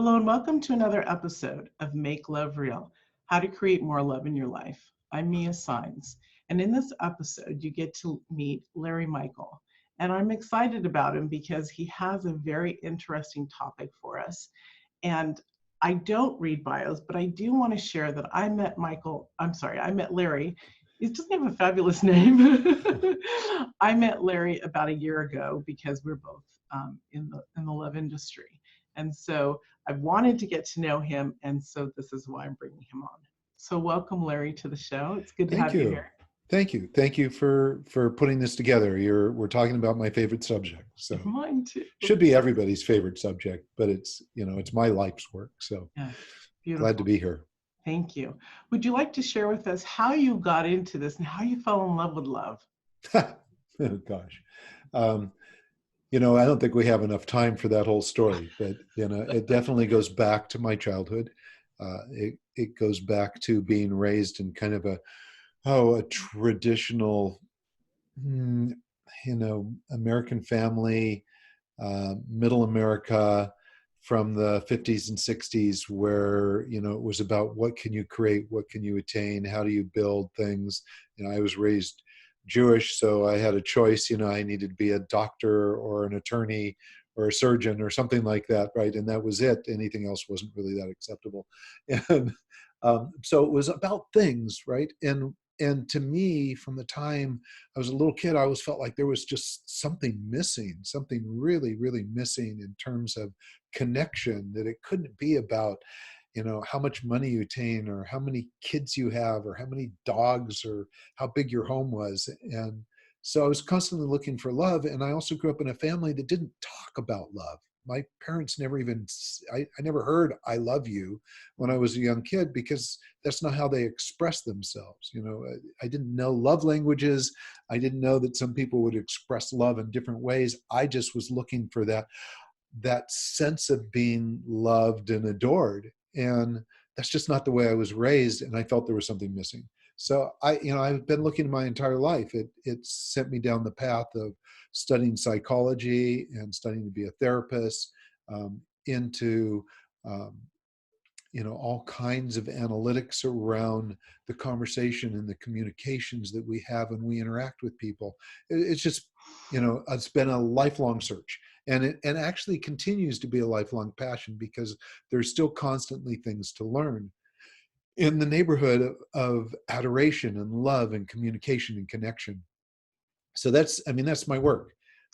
Hello and welcome to another episode of Make Love Real, How to Create More Love in Your Life. I'm Mia Saenz, and in this episode, you get to meet Larry Michael. And I'm excited about him because he has a very interesting topic for us. And I don't read bios, but I do want to share that I met Larry. He doesn't have a fabulous name. I met Larry about a year ago because we're both in the love industry. And so I wanted to get to know him, and so this is why I'm bringing him on. So welcome, Larry, to the show. It's good to Thank have you you. here. Thank you. Thank you for putting this together. We're talking about my favorite subject. So Mine too. should be everybody's favorite subject, but it's my life's work. So Yeah, glad to beautiful. be here. Thank you. Would you like to share with us how you got into this and how you fell in love with love? Oh gosh. Um, I don't think we have enough time for that whole story, but it definitely goes back to my childhood. It goes back to being raised in kind of a traditional American family, middle America from the 50s and 60s, where, it was about what can you create, what can you attain, how do you build things. I was raised Jewish, so I had a choice. I needed to be a doctor or an attorney or a surgeon or something like that, right? And that was it. Anything else wasn't really that acceptable. And so it was about things, right? And to me, from the time I was a little kid, I always felt like there was just something missing, something really, really missing in terms of connection, that it couldn't be about, how much money you attain or how many kids you have or how many dogs or how big your home was. And so I was constantly looking for love. And I also grew up in a family that didn't talk about love. My parents never even, I never heard "I love you" when I was a young kid, because that's not how they express themselves. I didn't know love languages. I didn't know that some people would express love in different ways. I just was looking for that sense of being loved and adored. And that's just not the way I was raised. And I felt there was something missing. So I've been looking my entire life. It sent me down the path of studying psychology and studying to be a therapist, into all kinds of analytics around the conversation and the communications that we have when we interact with people. It's just, it's been a lifelong search, and it actually continues to be a lifelong passion, because there's still constantly things to learn in the neighborhood of adoration and love and communication and connection. So that's my work.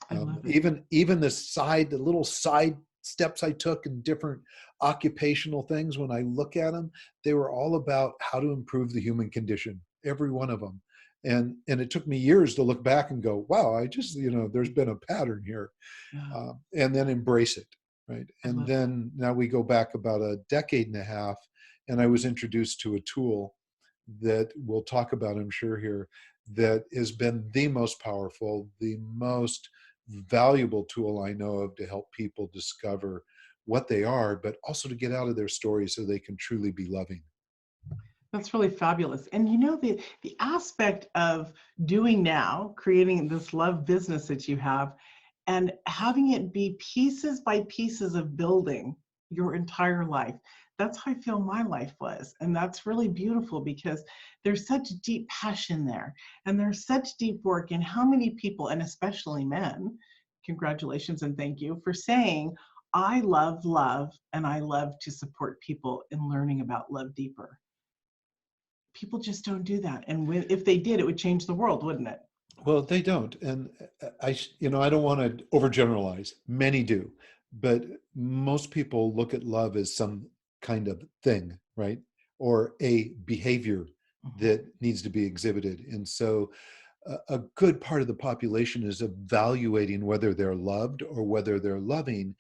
I love it. Even the little side steps I took in different occupational things, when I look at them, they were all about how to improve the human condition, every one of them. And it took me years to look back and go, wow, I just, there's been a pattern here, Yeah, and then embrace it, right? I And love it. then now we go back about a decade and a half, and I was introduced to a tool that we'll talk about, I'm sure, here, that has been the most powerful, the most valuable tool I know of to help people discover what they are, but also to get out of their story so they can truly be loving. That's really fabulous. And the aspect of doing now, creating this love business that you have, and having it be pieces by pieces of building your entire life. That's how I feel my life was. And that's really beautiful because there's such deep passion there. And there's such deep work in how many people, and especially men, congratulations and thank you for saying, I love love and I love to support people in learning about love deeper. People just don't do that. And if they did, it would change the world, wouldn't it? Well, they don't. And I don't want to overgeneralize. Many do. But most people look at love as some kind of thing, right? Or a behavior Mhm. that needs to be exhibited. And so a good part of the population is evaluating whether they're loved or whether they're loving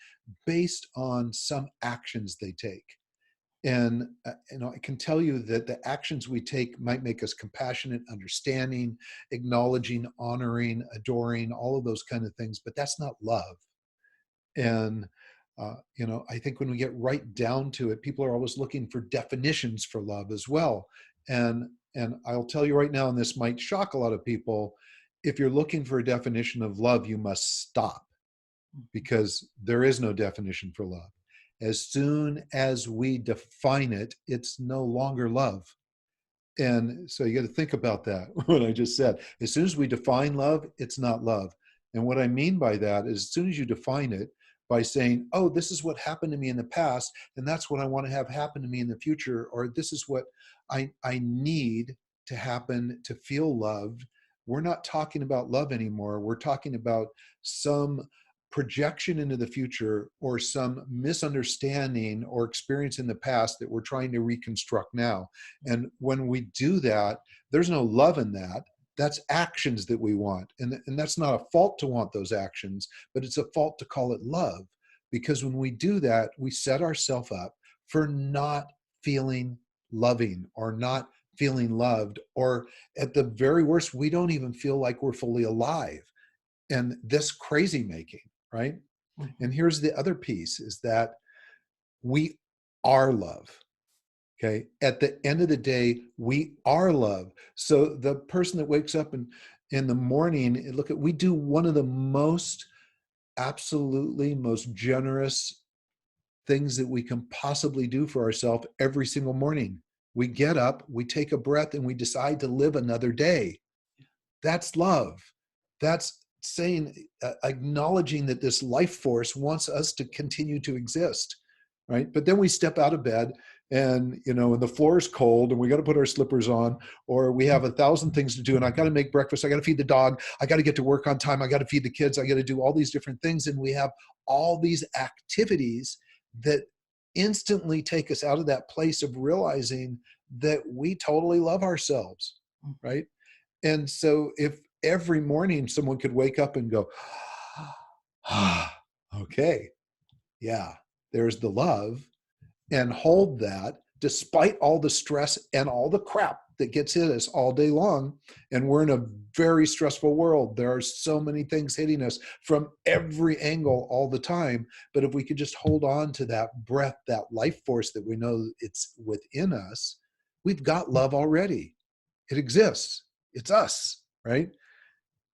based on some actions they take. And I can tell you that the actions we take might make us compassionate, understanding, acknowledging, honoring, adoring, all of those kind of things, but that's not love. And I think when we get right down to it, people are always looking for definitions for love as well. And I'll tell you right now, and this might shock a lot of people, if you're looking for a definition of love, you must stop, because there is no definition for love. As soon as we define it, it's no longer love. And so you got to think about that, what I just said. As soon as we define love, it's not love. And what I mean by that is as soon as you define it by saying, oh, this is what happened to me in the past, and that's what I want to have happen to me in the future, or this is what I need to happen to feel loved, we're not talking about love anymore. We're talking about some projection into the future or some misunderstanding or experience in the past that we're trying to reconstruct now. And when we do that, there's no love in that. That's actions that we want. And that's not a fault to want those actions, but it's a fault to call it love. Because when we do that, we set ourselves up for not feeling loving or not feeling loved, or at the very worst, we don't even feel like we're fully alive. And this crazy making, right? And here's the other piece is that we are love. Okay. At the end of the day, we are love. So the person that wakes up in the morning, look at, we do one of the most absolutely most generous things that we can possibly do for ourselves every single morning. We get up, we take a breath, and we decide to live another day. That's love. That's saying, acknowledging that this life force wants us to continue to exist, right? But then we step out of bed and, and the floor is cold and we got to put our slippers on, or we have 1,000 things to do and I got to make breakfast. I got to feed the dog. I got to get to work on time. I got to feed the kids. I got to do all these different things. And we have all these activities that instantly take us out of that place of realizing that we totally love ourselves, right? And so if every morning someone could wake up and go, okay, yeah, there's the love, and hold that despite all the stress and all the crap that gets hit us all day long. And we're in a very stressful world. There are so many things hitting us from every angle all the time. But if we could just hold on to that breath, that life force that we know it's within us, we've got love already. It exists. It's us, right?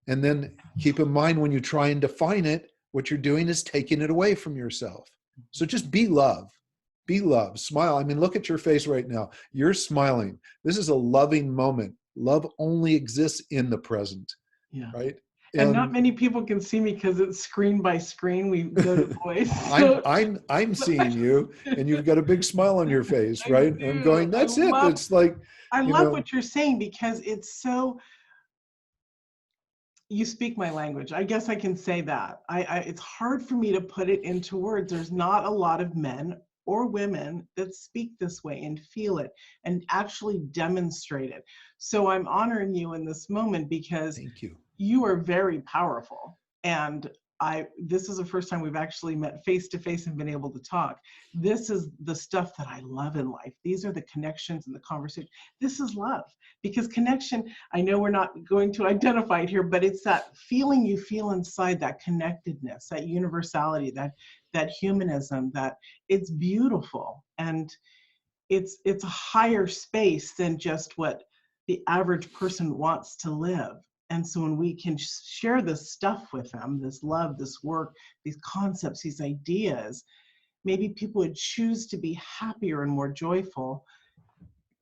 And then keep in mind when you try and define it, what you're doing is taking it away from yourself. So just be love. Be love. Smile. I mean, look at your face right now. You're smiling. This is a loving moment. Love only exists in the present, right? And not many people can see me because it's screen by screen. We go to voice. So. I'm seeing you, and you've got a big smile on your face, right? I'm going, that's it. It's like, I love what you're saying because it's so. You speak my language. I guess I can say that. It's hard for me to put it into words. There's not a lot of men or women that speak this way and feel it and actually demonstrate it. So I'm honoring you in this moment because thank you. You are very powerful. And this is the first time we've actually met face to face and been able to talk. This is the stuff that I love in life. These are the connections and the conversation. This is love, because connection, I know we're not going to identify it here, but it's that feeling you feel inside, that connectedness, that universality, that humanism, that it's beautiful. And it's a higher space than just what the average person wants to live. And so when we can share this stuff with them, this love, this work, these concepts, these ideas, maybe people would choose to be happier and more joyful,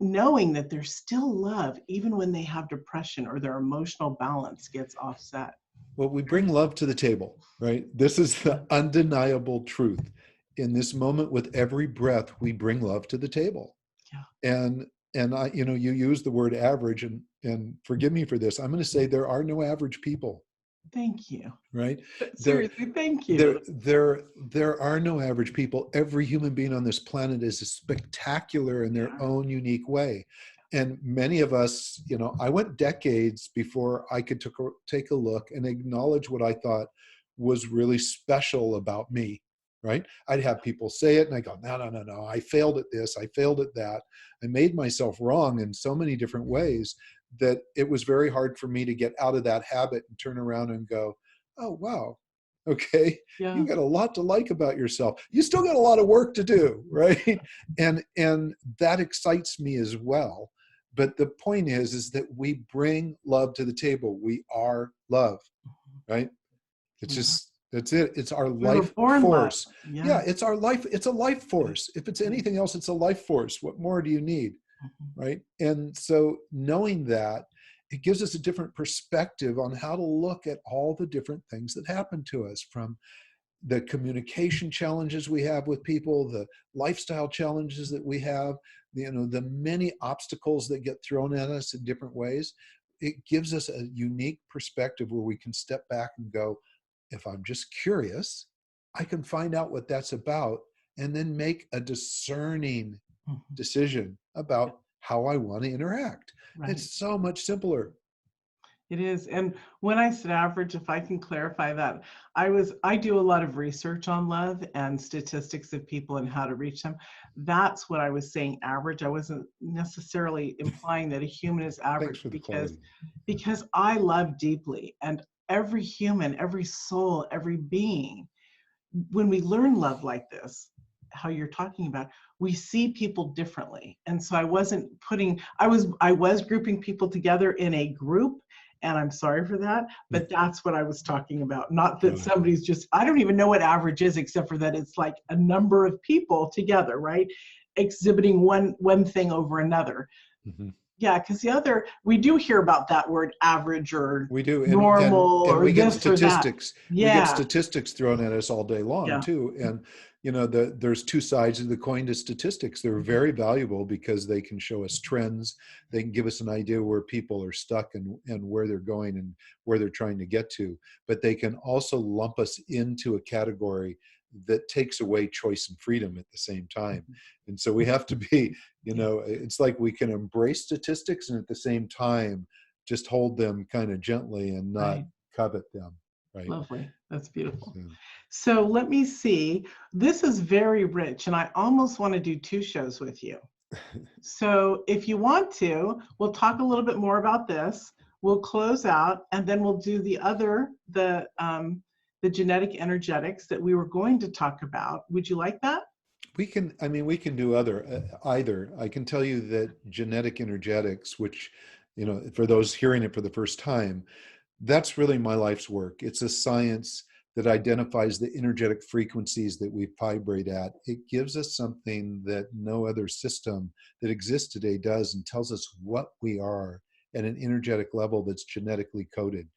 knowing that there's still love, even when they have depression or their emotional balance gets offset. Well, we bring love to the table, right? This is the undeniable truth. In this moment, with every breath, we bring love to the table. Yeah. And I, you use the word average, and forgive me for this. I'm going to say there are no average people. Thank you. Right? Seriously, thank you. There are no average people. Every human being on this planet is spectacular in their own unique way. And many of us, I went decades before I could take a look and acknowledge what I thought was really special about me. Right? I'd have people say it and I go, no. I failed at this. I failed at that. I made myself wrong in so many different ways that it was very hard for me to get out of that habit and turn around and go, oh, wow. Okay. Yeah. You got a lot to like about yourself. You still got a lot of work to do. Right. And that excites me as well. But the point is that we bring love to the table. We are love. Right. It's just, That's it. It's our We were life born love. force. Yeah, Yes. it's our life. It's a life Yes. force. If it's anything else, it's a life force. What more do you need? Mhm. Right? And so knowing that, it gives us a different perspective on how to look at all the different things that happen to us, from the communication challenges we have with people, the lifestyle challenges that we have, the many obstacles that get thrown at us in different ways. It gives us a unique perspective where we can step back and go, if I'm just curious, I can find out what that's about and then make a discerning Mhm. decision about how I want to interact. Right. It's so much simpler. It is. And when I said average, if I can clarify that, I do a lot of research on love and statistics of people and how to reach them. That's what I was saying average. I wasn't necessarily implying that a human is Thanks average for the quality. because I love deeply, and every human, every soul, every being, when we learn love like this, how you're talking about, we see people differently. And so I wasn't putting, I was grouping people together in a group, and I'm sorry for that, but that's what I was talking about. Not that Right. somebody's just, I don't even know what average is, except for that it's like a number of people together, right? Exhibiting one thing over another. Mhm. Yeah, because the other, we do hear about that word average or We do, normal and or we get this or that. statistics. We get Yeah, statistics thrown at us all day long yeah. too. And there's two sides of the coin to statistics. They're Mhm. very valuable because they can show us trends. They can give us an idea where people are stuck and where they're going and where they're trying to get to. But they can also lump us into a category that takes away choice and freedom at the same time. And so we have to be, Yeah, it's like we can embrace statistics and at the same time just hold them kind of gently and not right. covet them, right? Lovely. That's beautiful. So, So let me see. This is very rich, and I almost want to do 2 shows with you. So if you want to, we'll talk a little bit more about this. We'll close out, and then we'll do the genetic energetics that we were going to talk about. Would you like that? we can do either. I can tell you that genetic energetics, which, for those hearing it for the first time, that's really my life's work. It's a science that identifies the energetic frequencies that we vibrate at. It gives us something that no other system that exists today does, and tells us what we are at an energetic level that's genetically coded.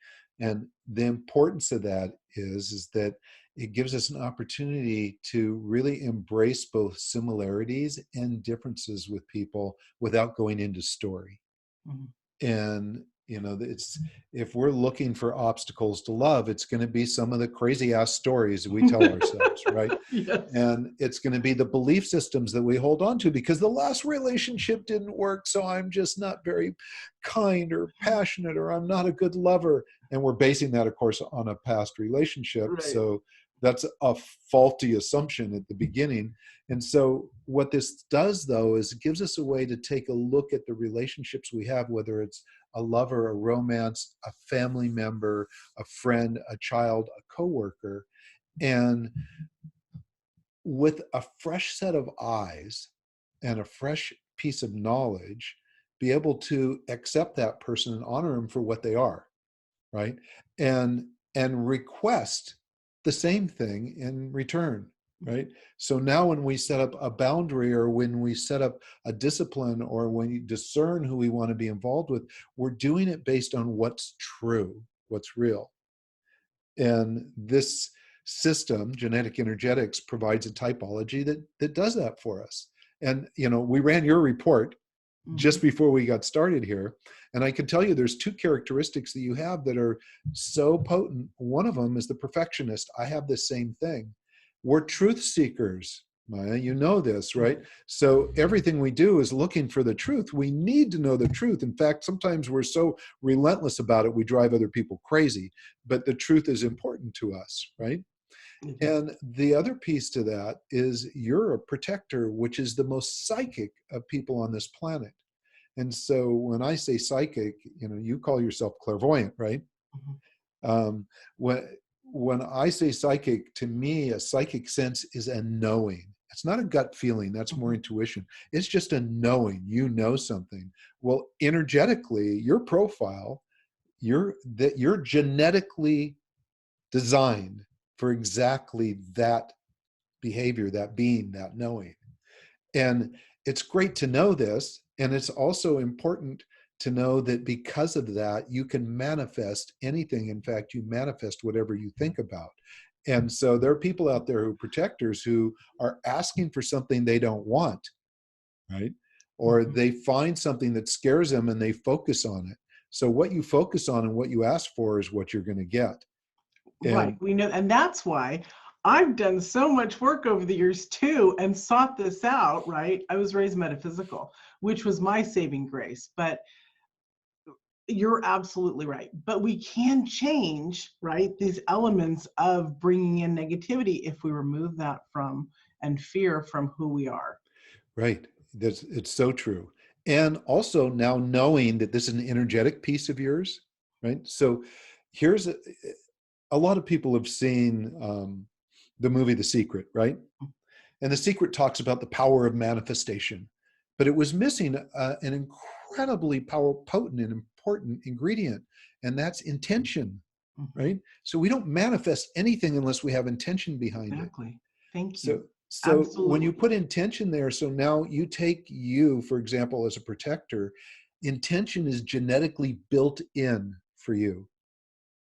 And the importance of that is that it gives us an opportunity to really embrace both similarities and differences with people without going into story. Mhm. And it's, if we're looking for obstacles to love, it's going to be some of the crazy ass stories we tell ourselves, right? Yes. And it's going to be the belief systems that we hold on to, because the last relationship didn't work, so I'm just not very kind or passionate, or I'm not a good lover. And we're basing that, of course, on a past relationship. Right. So that's a faulty assumption at the beginning. And so what this does, though, is it gives us a way to take a look at the relationships we have, whether it's a lover, a romance, a family member, a friend, a child, a coworker, and with a fresh set of eyes and a fresh piece of knowledge, be able to accept that person and honor them for what they are, right? And request the same thing in return, right? So now when we set up a boundary, or when we set up a discipline, or when you discern who we want to be involved with, we're doing it based on what's true, what's real. And this system, genetic energetics, provides a typology that does that for us. And we ran your report Mhm. just before we got started here, and I can tell you there's 2 characteristics that you have that are so potent. One of them is the perfectionist. I have the same thing. We're truth seekers, Maya, you know this, right? So everything we do is looking for the truth. We need to know the truth. In fact, sometimes we're so relentless about it, we drive other people crazy, but the truth is important to us, right? It is. And the other piece to that is you're a protector, which is the most psychic of people on this planet. And so when I say psychic, you call yourself clairvoyant, right? Mhm. Um, when when I say psychic, to me, a psychic sense is a knowing. It's not a gut feeling. That's more Mhm. intuition. It's just a knowing. You know something. Well, energetically, your profile, you're genetically designed for exactly that behavior, that being, that knowing. And it's great to know this. And it's also important to know that because of that, you can manifest anything. In fact, you manifest whatever you think about. And so there are people out there who are protectors who are asking for something they don't want, right? Or Mhm. they find something that scares them and they focus on it. So what you focus on and what you ask for is what you're going to get. Right. And We know, and that's why I've done so much work over the years too and sought this out, right? I was raised metaphysical, which was my saving grace, but you're absolutely right. But we can change, right, these elements of bringing in negativity if we remove that from and fear from who we are. right, it's so true. And also now knowing that this is an energetic piece of yours, right? So here's a lot of people have seen the movie The Secret, right? And The Secret talks about the power of manifestation, but it was missing an incredibly potent and important ingredient, and that's intention, Mhm. right? So we don't manifest anything unless we have intention behind it. Exactly. Thank So, you. so when you Absolutely. put intention there, so now you take you, for example, as a protector, intention is genetically built in for you.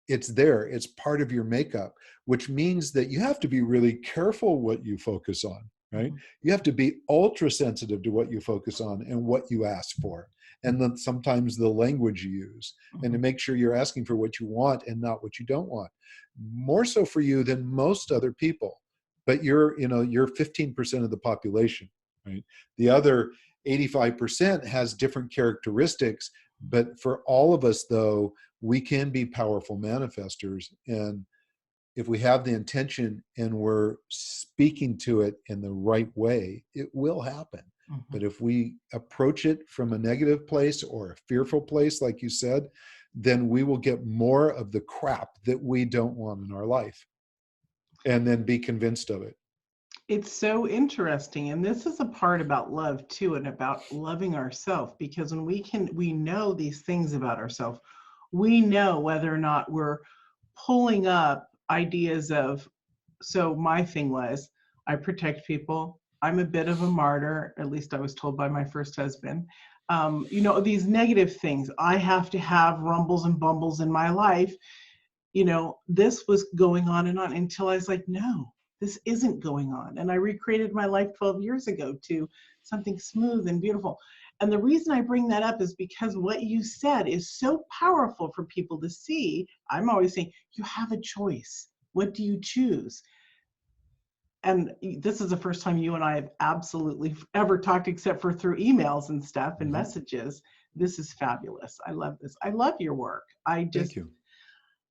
It's there, it's part of your makeup, which means that you have to be really careful what you focus on, right? Mhm. You have to be ultra sensitive to what you focus on and what you ask for, and then sometimes the language you use, and to Mhm. make sure you're asking for what you want and not what you don't want. More so for you than most other people, but you're 15% of the population, right? The other 85% has different characteristics, but for all of us though, we can be powerful manifestors. And if we have the intention and we're speaking to it in the right way, it will happen. Mhm. But if we approach it from a negative place or a fearful place, like you said, then we will get more of the crap that we don't want in our life and then be convinced of it. It's so interesting. And this is a part about love too, and about loving ourselves, because when we know these things about ourselves, we know whether or not we're pulling up ideas of, so my thing was, I protect people. I'm a bit of a martyr, at least I was told by my first husband. These negative things. I have to have rumbles and bumbles in my life. This was going on and on until I was like, no, this isn't going on. And I recreated my life 12 years ago to something smooth and beautiful. And the reason I bring that up is because what you said is so powerful for people to see. I'm always saying, you have a choice. What do you choose? And this is the first time you and I have absolutely ever talked, except for through emails and stuff and Mhm. messages. This is fabulous. I love this. I love your work. I Thank just you.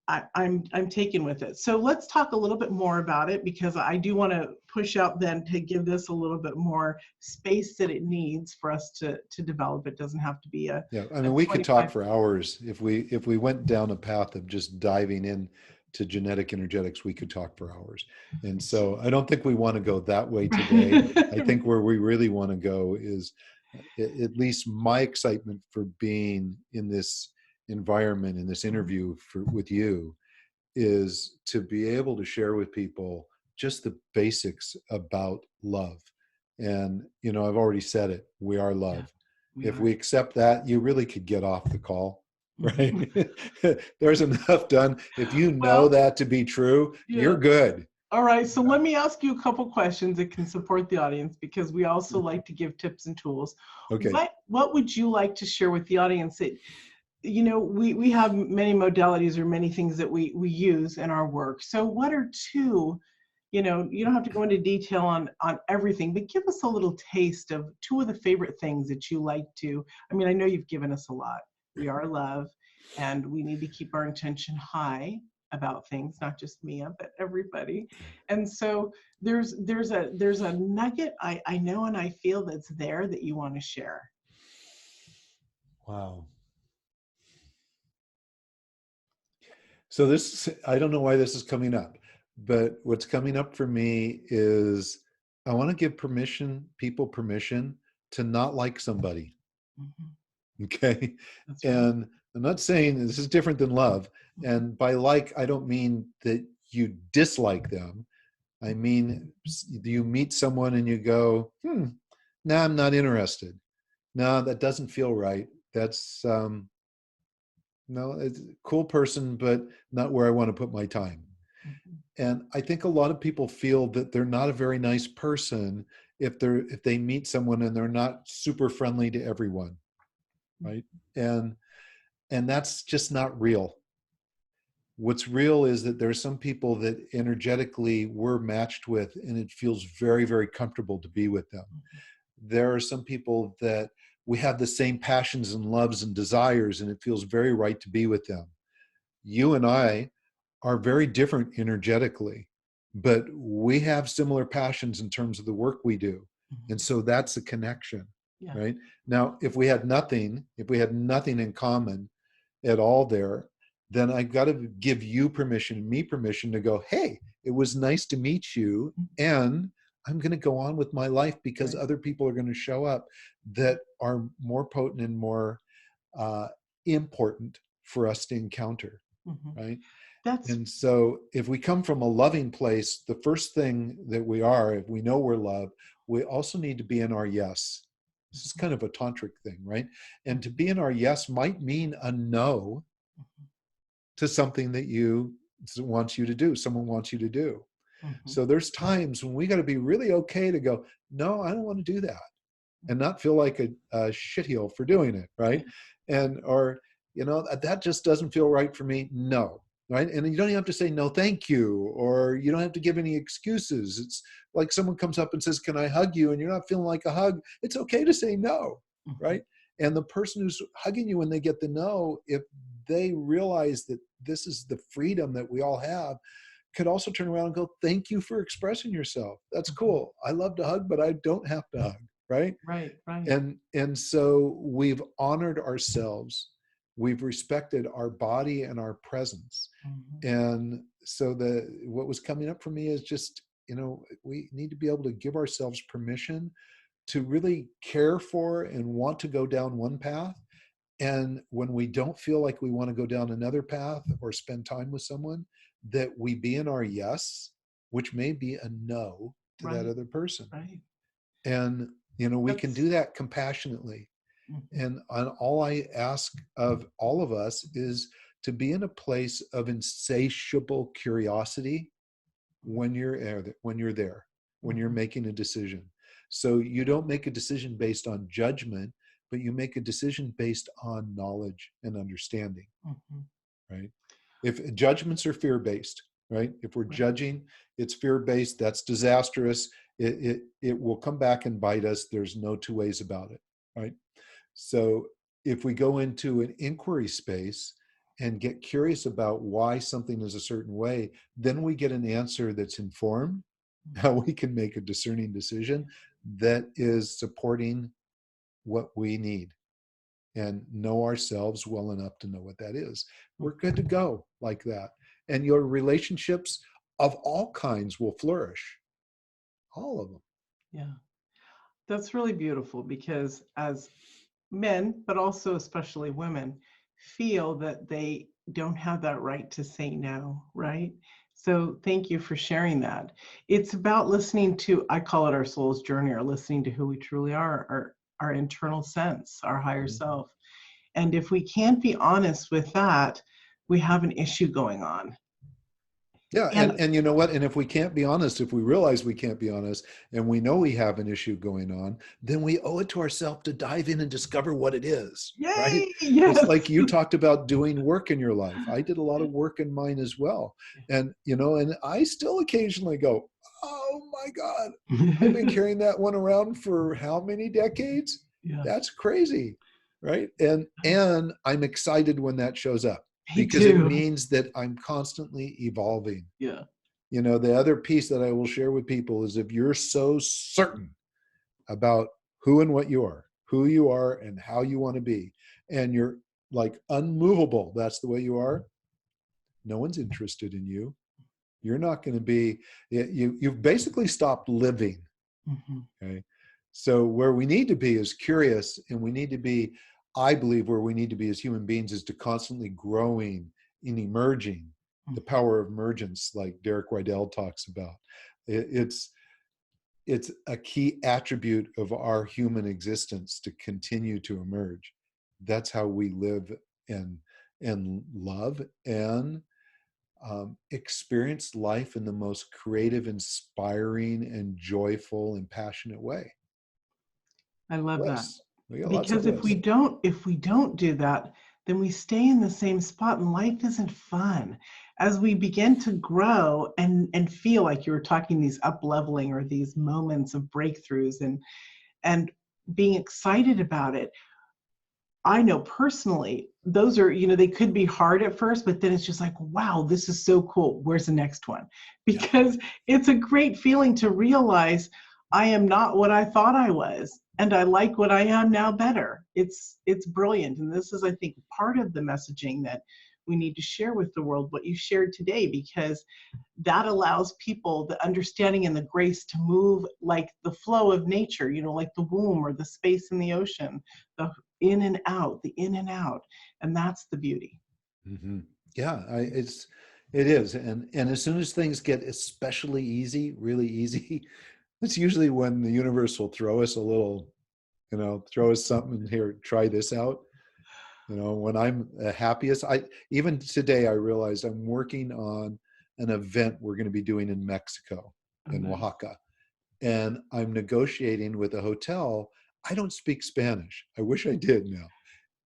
I'm taken with it. So let's talk a little bit more about it, because I do want to push out then to give this a little bit more space that it needs for us to develop. It doesn't have to be Yeah, I a mean, we could talk 25. for hours if we went down a path of just diving in to genetic energetics. We could talk for hours, and so I don't think we want to go that way today. I think where we really want to go is, at least my excitement for being in this environment, in this interview with you, is to be able to share with people just the basics about love. And, I've already said it, we are Yeah, love. we If are. we accept that, you really could get off the call, right? Mhm. There's enough done. If you know Well, that to be true, yeah. you're good. All right, so let me ask you a couple questions that can support the audience, because we also like to give tips and tools. Okay. What would you like to share with the audience that, we have many modalities or many things that we use in our work. So what are two, you don't have to go into detail on everything, but give us a little taste of two of the favorite things that you like to. I mean, I know you've given us a lot. We are love, and we need to keep our intention high about things, not just Mia, but everybody. And so there's a nugget I know and I feel that's there that you want to share. Wow. So I don't know why this is coming up, but what's coming up for me is I want to give people permission to not like somebody. Mhm. Okay. That's right. And I'm not saying this is different than love. Mhm. And by like, I don't mean that you dislike them. I mean, you meet someone and you go, no, I'm not interested. No, that doesn't feel right. That's, no, it's a cool person, but not where I want to put my time. Mhm. And I think a lot of people feel that they're not a very nice person if they meet someone and they're not super friendly to everyone, right? And that's just not real. What's real is that there are some people that energetically we're matched with, and it feels very, very comfortable to be with them. There are some people that we have the same passions and loves and desires, and it feels very right to be with them. You and I are very different energetically, but we have similar passions in terms of the work we do. And so that's a connection, Yeah. right? Now, if we had nothing in common at all there, then I got to give you permission, me permission to go, hey, it was nice to meet you. And I'm going to go on with my life because Right. other people are going to show up that are more potent and more uh, important for us to encounter, Mhm. right? That's And so if we come from a loving place, the first thing that we are, if we know we're loved, we also need to be in our yes. This is kind of a tantric thing, right? And to be in our yes might mean a no to something that someone wants you to do. Mhm. So there's times when we got to be really okay to go, no, I don't want to do that, and not feel like a shitheel for doing it, right? And or that just doesn't feel right for me. No, right? And you don't even have to say no, thank you, or you don't have to give any excuses. It's like someone comes up and says, "Can I hug you?" and you're not feeling like a hug. It's okay to say no, Mhm. right? And the person who's hugging you when they get the no, if they realize that this is the freedom that we all have, could also turn around and go, thank you for expressing yourself. That's Mhm. cool. I love to hug, but I don't have to hug, right? Right, right. And so we've honored ourselves, we've respected our body and our presence. Mhm. And so what was coming up for me is just, we need to be able to give ourselves permission to really care for and want to go down one path. And when we don't feel like we want to go down another path or spend time with someone, that we be in our yes, which may be a no to that Right, other person. right. And, we can That's do that compassionately. Mhm. And all I ask of all of us is to be in a place of insatiable curiosity when you're Mhm. making a decision. So you don't make a decision based on judgment, but you make a decision based on knowledge and understanding, Mhm. right? If judgments are fear-based, right? If we're Right. judging, it's fear-based, that's disastrous. It will come back and bite us. There's no two ways about it, right? So if we go into an inquiry space and get curious about why something is a certain way, then we get an answer that's informed, how we can make a discerning decision that is supporting what we need and know ourselves well enough to know what that is. Mhm. We're good to go like that. And your relationships of all kinds will flourish, all of them. Yeah. That's really beautiful because as men, but also especially women, feel that they don't have that right to say no, right? So thank you for sharing that. It's about listening to, I call it our soul's journey, or listening to who we truly are, our internal sense, our higher self. And if we can't be honest with that, we have an issue going on. Yeah, And and you know what? And if we can't be honest, if we realize we can't be honest, and we know we have an issue going on, then we owe it to ourselves to dive in and discover what it is, right? yay, It's yes. like you talked about doing work in your life. I did a lot of work in mine as well. And and I still occasionally go, "Oh my God, I've been carrying that one around for how many decades? Yeah, That's crazy." Right? And I'm excited when that shows up me because it too. means that I'm constantly evolving. Yeah. The other piece that I will share with people is if you're so certain about who and what you are, who you are and how you want to be, and you're like unmovable, that's the way you are, no one's interested in you. You're not going to be, you've basically stopped living. Mhm. Okay. So where we need to be is curious, and we need to be, I believe where we need to be as human beings is to constantly growing and emerging the power of emergence, like Derek Rydell talks about. It's a key attribute of our human existence to continue to emerge. That's how we live and love and experience life in the most creative, inspiring, and joyful and passionate way. I love that. Bliss. We got lots of Because bliss. if we don't do that, then we stay in the same spot and life isn't fun. As we begin to grow and feel like you were talking, these up leveling or these moments of breakthroughs and being excited about it, I know personally, those are, they could be hard at first, but then it's just like, wow, this is so cool. Where's the next one? Because it's a great feeling to realize I am not what I thought I was, and I like what I am now better. It's brilliant. And this is, I think, part of the messaging that we need to share with the world, what you shared today, because that allows people the understanding and the grace to move like the flow of nature, like the womb or the space in the ocean, the in and out, the in and out. And that's the beauty. Mm-hmm. Yeah, it is. And as soon as things get especially easy, really easy, it's usually when the universe will throw us a little, throw us something here, try this out. When I'm the happiest, even today I realized I'm working on an event we're going to be doing in Mexico, in Nice. Oaxaca. And I'm negotiating with a hotel. I don't speak Spanish. I wish I did now.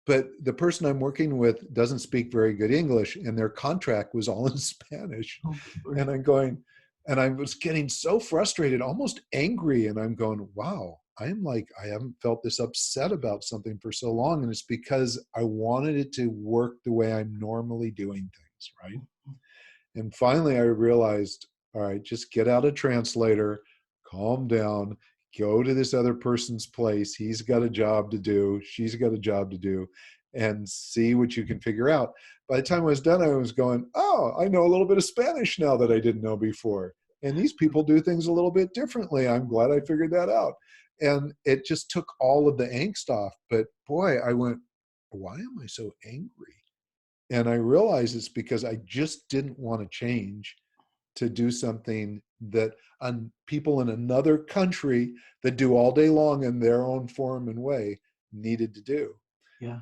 But the person I'm working with doesn't speak very good English, and their contract was all in Spanish. Oh, And I'm going, and I was getting so frustrated, almost angry. And I'm going, wow, I haven't felt this upset about something for so long. And it's because I wanted it to work the way I'm normally doing things, right? And finally, I realized, all right, just get out a translator, calm down, go to this other person's place. He's got a job to do. She's got a job to do, and see what you can figure out. By the time I was done, I was going, oh, I know a little bit of Spanish now that I didn't know before. And these people do things a little bit differently. I'm glad I figured that out. And it just took all of the angst off. But boy, I went, why am I so angry? And I realized it's because I just didn't want to change to do something that people in another country that do all day long in their own form and way needed to do. Yeah.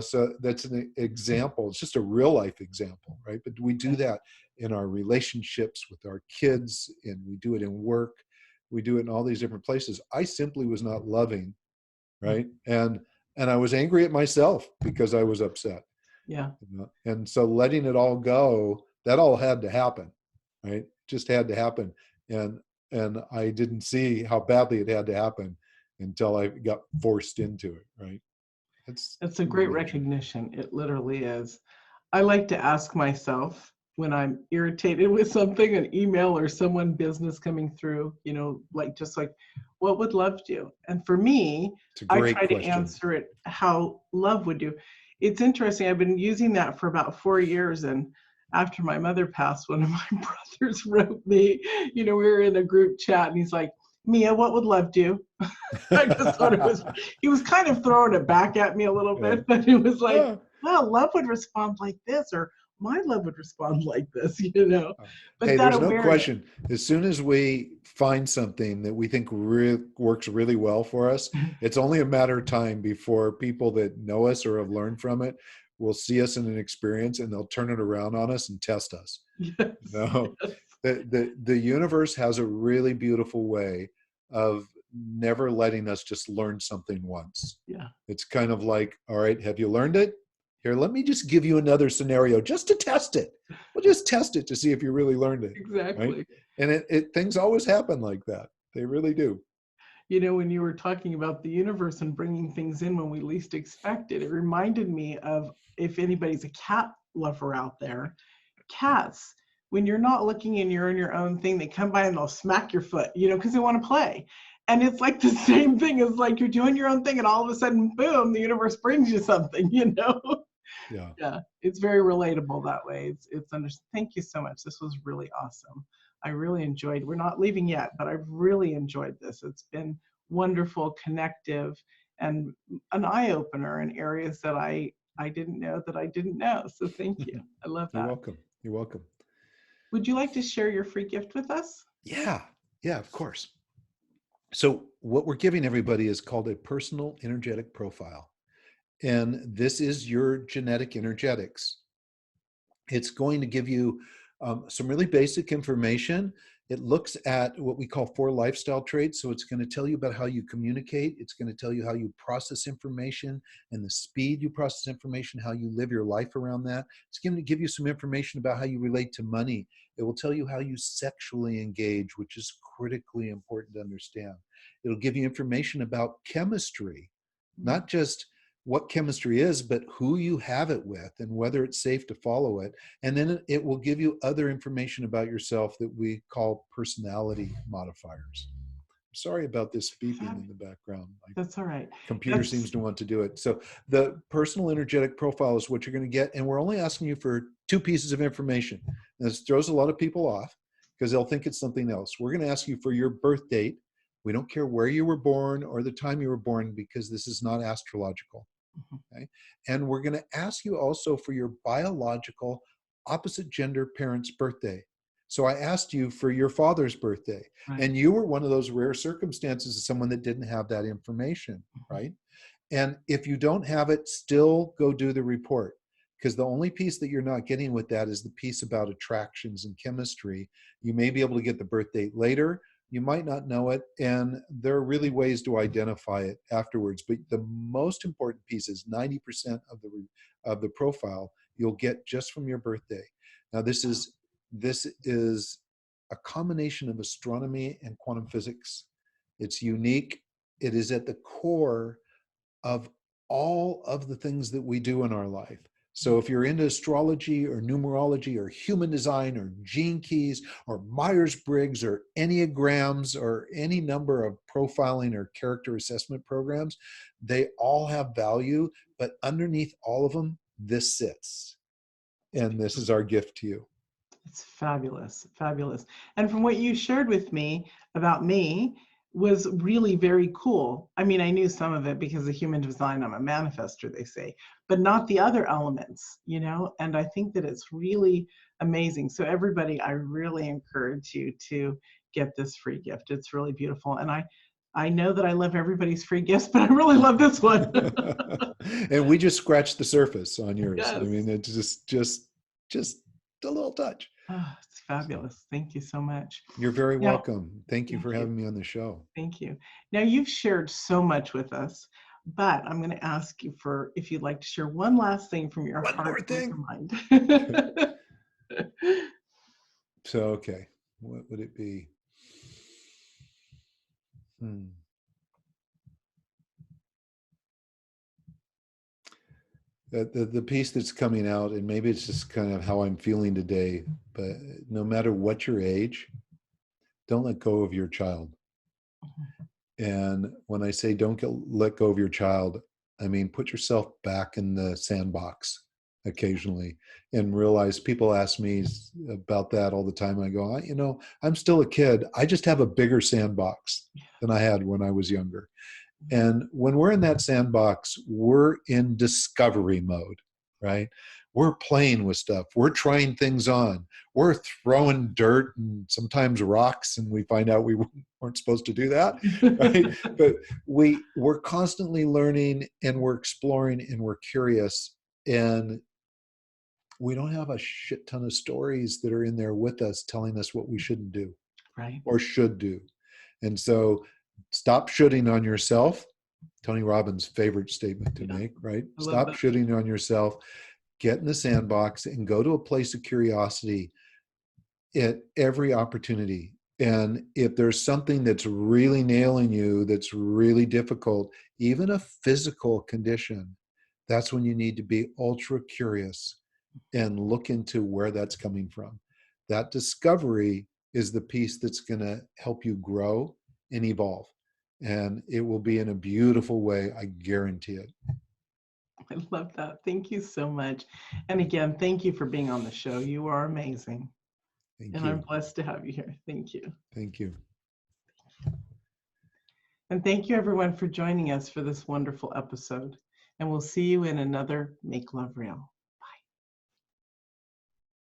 So that's an example. It's just a real life example, right? But we do that in our relationships with our kids, and we do it in work. We do it in all these different places. I simply was not loving, right? And I was angry at myself because I was upset. Yeah. And so letting it all go, that all had to happen, right? Just had to happen. And I didn't see how badly it had to happen until I got forced into it, right? It's a great recognition. It literally is. I like to ask myself when I'm irritated with something, an email or someone business coming through, just like, what would love do? And for me, It's a I great try to question. answer it how love would do. It's interesting. I've been using that for about 4 years. And after my mother passed, one of my brothers wrote me, we were in a group chat and he's like, Mia, what would love do? I just thought he was kind of throwing it back at me a little bit, but it was like, well, love would respond like this, or my love would respond like this, But hey, that there's no awareness. question. As soon as we find something that we think works really well for us, it's only a matter of time before people that know us or have learned from it will see us in an experience, and they'll turn it around on us and test us. Yes, The universe has a really beautiful way of never letting us just learn something once. Yeah. It's kind of like, all right, have you learned it? Here, let me just give you another scenario just to test it. We'll just test it to see if you really learned it. Exactly. Right? And things always happen like that. They really do. When you were talking about the universe and bringing things in when we least expect it, it reminded me of, if anybody's a cat lover out there, cats, when you're not looking and you're in your own thing, they come by and they'll smack your foot, because they want to play. And it's like the same thing as like you're doing your own thing and all of a sudden, boom, the universe brings you something, Yeah. Yeah, it's very relatable that way. Thank you so much. This was really awesome. I really enjoyed, we're not leaving yet, but I've really enjoyed this. It's been wonderful, connective, and an eye-opener in areas that I didn't know that I didn't know. So thank you. I love that. You're welcome. You're welcome. Would you like to share your free gift with us? Yeah, yeah, of course. So what we're giving everybody is called a personal energetic profile. And this is your genetic energetics. It's going to give you some really basic information. It looks at what we call 4 lifestyle traits. So it's going to tell you about how you communicate. It's going to tell you how you process information and the speed you process information, how you live your life around that. It's going to give you some information about how you relate to money. It will tell you how you sexually engage, which is critically important to understand. It'll give you information about chemistry, not just what chemistry is, but who you have it with and whether it's safe to follow it. And then it will give you other information about yourself that we call personality modifiers. Sorry about this beeping in the background. My That's all right. computer seems to want to do it. So the personal energetic profile is what you're going to get. And we're only asking you for 2 pieces of information. And this throws a lot of people off because they'll think it's something else. We're going to ask you for your birth date. We don't care where you were born or the time you were born because this is not astrological. Okay? And we're going to ask you also for your biological opposite gender parent's birthday. So I asked you for your father's birthday, Right. and you were one of those rare circumstances of someone that didn't have that information, right? And if you don't have it, still go do the report, because the only piece that you're not getting with that is the piece about attractions and chemistry. You may be able to get the birth date later. You might not know it, and there are really ways to identify it afterwards. But the most important piece is 90% of the profile you'll get just from your birthday. Now, this is a combination of astronomy and quantum physics. It's unique. It is at the core of all of the things that we do in our life. So if you're into astrology or numerology or human design or gene keys or Myers-Briggs or Enneagrams or any number of profiling or character assessment programs, they all have value, but underneath all of them, this sits. And this is our gift to you. It's fabulous, fabulous. And from what you shared with me about me was really very cool. I mean, I knew some of it because of human design, I'm a manifester, they say, but not the other elements, you know? And I think that it's really amazing. So everybody, I really encourage you to get this free gift. It's really beautiful. And I know that I love everybody's free gifts, but I really love this one. And we just scratched the surface on yours. Yes. I mean, it's just a little touch. Oh, it's fabulous. Thank you so much. You're very Now, welcome. Thank you for having me on the show. Thank you. Now, you've shared so much with us, but I'm going to ask you for if you'd like to share one last thing from your One heart more and thing. your mind. So, okay, what would it be? The piece that's coming out, and maybe it's just kind of how I'm feeling today, but no matter what your age, don't let go of your child. And when I say don't let go of your child, I mean put yourself back in the sandbox occasionally and realize people ask me about that all the time. I go, I'm still a kid. I just have a bigger sandbox than I had when I was younger. And when we're in that sandbox, we're in discovery mode, right? We're playing with stuff. We're trying things on. We're throwing dirt and sometimes rocks, and we find out we weren't supposed to do that, right? But we're constantly learning, and we're exploring, and we're curious. And we don't have a shit ton of stories that are in there with us telling us what we shouldn't do, right, or should do. And so stop shooting on yourself. Tony Robbins' favorite statement to make, right? Stop shooting on yourself, get in the sandbox and go to a place of curiosity at every opportunity. And if there's something that's really nailing you, that's really difficult, even a physical condition, that's when you need to be ultra curious and look into where that's coming from. That discovery is the piece that's going to help you grow and evolve. And it will be in a beautiful way. I guarantee it. I love that. Thank you so much. And again, thank you for being on the show. You are amazing. Thank and you. I'm blessed to have you here. Thank you. Thank you. And thank you everyone for joining us for this wonderful episode. And we'll see you in another Make Love Real.